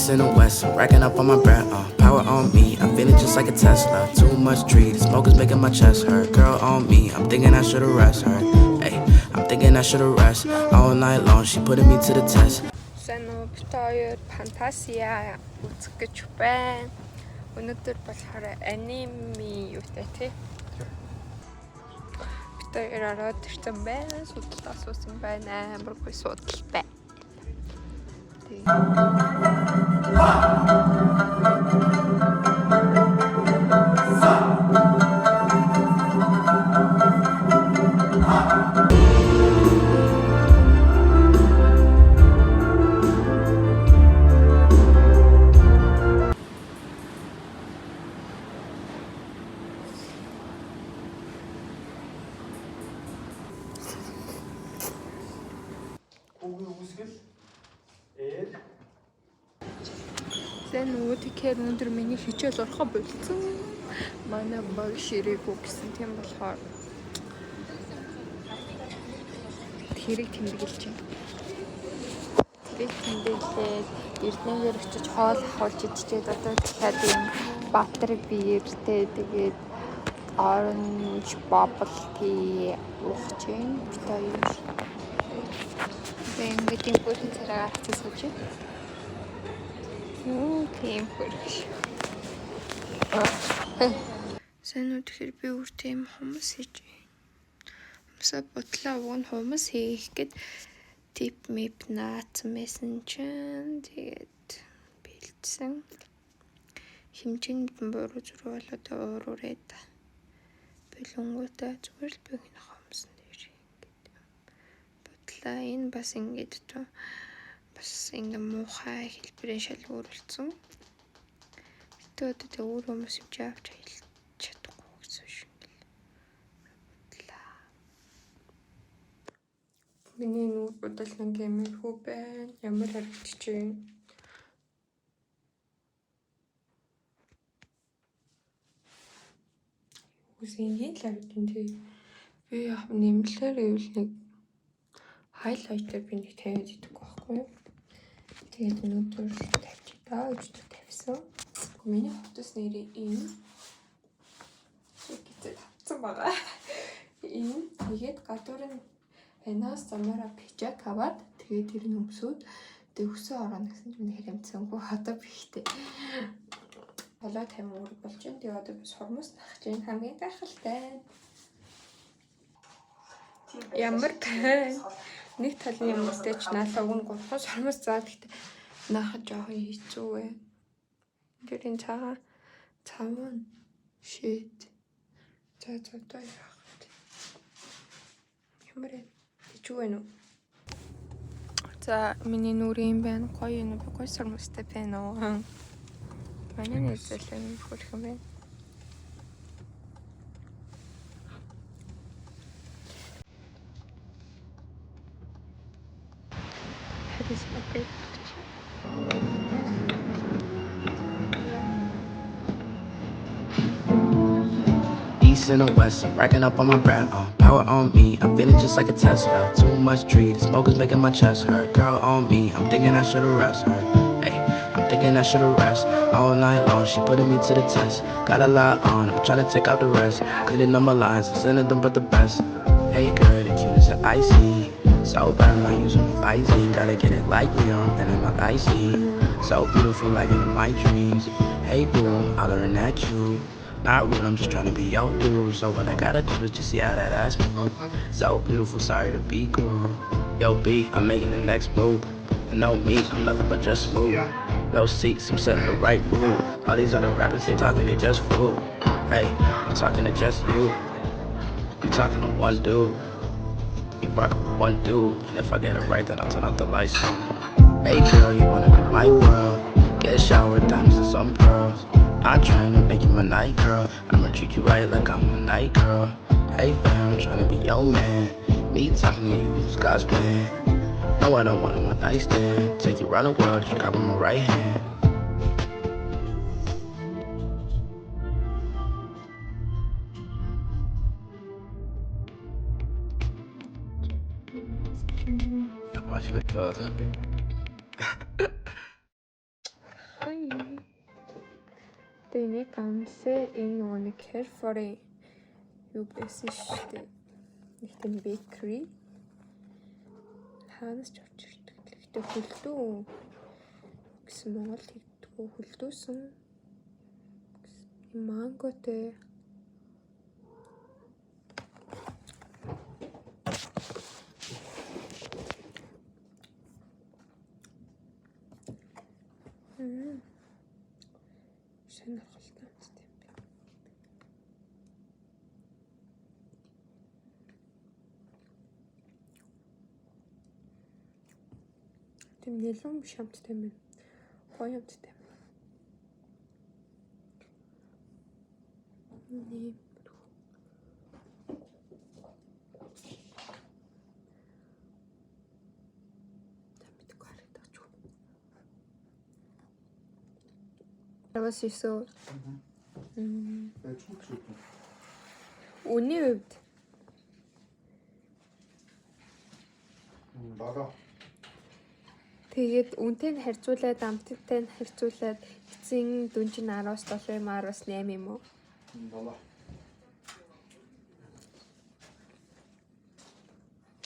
East and the west, racking up on my breath, power on me, I'm feeling just like a Tesla. Too much tree, the smoke is making my chest hurt. Girl on me, I'm thinking I should've rest her. Hey, I'm thinking I should've rest. All night long, she putting me to the test. Сайн битээр фантазиа үзэх гэж байна. Өнөөдөр болохоор аниме юутай тий. Битээр ороод ирсэн байна. Судалгаа асуусан байна. Амар гоё судал байна. Сэн нөгөө тэгэхээр өнөөдөр миний хичээл орохоо болцсон. Манай баг ширээгүй гэсэн тийм болохоор тэрийг тэмдэглэж байна. Тэрийг тэмдэглээд эрдэнэгээр очиж хоол авахулж идчихэд одоо дахиад юм баттер биертэй тэгээд orange bubble tea уух чинь битээ юм. Тэгээд ингээд юм бүрэн цараа авчихсан сууж байна. Тийм хүрч. Сайн үтгэхэр би өөр тийм хүмүүс хийж байна. Хүмүүсээ бодлоо уг нь хүмүүс хийх гээд тип мэп наацсан байсан чинь тэгээд бэлдсэн. Хэмжээний буруу зүрх болоод уураад бэлэнгүүтээ зүгээр л би гинэ хомсон дээр ингээд бодлоо энэ бас ингээд тоо бас ингэ муухай хэлбэрийн шалгуур болсон. Тэгээд өөр хүмүүс юм чи авч хэлж чадахгүй гэсэн шүү дээ. Миний нүд бодол нэг юм хөө байна. Ямар харагдаж байна? Үсгийн л харагдсан тий. Би яг нэмлэлээр ивэл нэг хайлайтер би нэг тавиад идэхгүй байхгүй юу? Тэгээд өнөөдөр тавьчих даа өчтөр тавьсан. Миний хотос нэрээ энэ. Шигтэй тавцсан байгаа. Энэ тэгээд гадуур нь энаас замаараа пижак аваад тэгээд тэр нь өмсөд тэгээд өсөө орно гэсэн чинь хэрэмцэнгүй одоо бихтэй. Болоо 50 өрг болж байна. Тэгээд одоо би сурмус нахаж байна. Хамгийн гайхалтай. Ямар байна? Нэг талын юмстэй ч наалаа уг нь гурван сурмус заад гэхдээ наахад жоохон хэцүү байна. Гэрийн цаа цаван шийд. За яах вэ? Ямар хэцүү байна уу? За миний нүрийн байна. Гоё юм гоё сурмустай байна уу? Манай нэзэлэн хөрх юм байна. East and the west, I'm racking up on my breath, power on me, I'm feeling just like a Tesla. Too much tree, the smoke is making my chest hurt. Girl on me, I'm thinking I should've rest her. Hey, I'm thinking I should've rest. All night long, she putting me to the test. Got a lot on, I'm trying to take out the rest. Cleaning up my lines, I'm sending them but the best. Hey girl, the cutest that I see. So bad, I'm not using my Visine. Gotta get it like Leon, and I'm not icy. So beautiful, like in my dreams. Hey boo, hollering at you. Not rude, I'm just trying to be your dude. So what I gotta do is just see how that ass move. So beautiful, sorry to be cool. Yo B, I'm making the next move. And no me, I'm nothing but just smooth. No seats, I'm setting the right mood. All these other rappers, they talking, they just fool. Hey, I'm talking to just you. I'm talking to one dude. You rock with one dude. And if I get it right, then I'll turn out the lights on. Hey girl, you wanna be my world. Get a shower, diamonds and some pearls. I'm trying to make you my night girl. I'ma treat you right like I'm a night girl. Hey fam, I'm trying to be your man. Me talking to you is God's plan. No, I don't want him a nightstand. Take you around the world, you grab him my right hand. Тэгээ нэг амлаа энэ нөгөө нэг Carrefour-ийн юу байсан шүү дээ. Нэг тийм bakery. Хаанаас ч орж ирдэг. Гэхдээ хөлдөө гэсэн Монгол хэлдэггүй хөлдөөсөн. Манготэй. Сонирхолтой юм тийм. Тийм нэлээд биш амттай юм. Гоё амттай. Нэг Was ist so? Үний хувьд тэгээд үнтэй нь харьцуулаад амттай нь харьцуулаад эцсийн дүн чинь 10-7 юм 10-8 юм уу?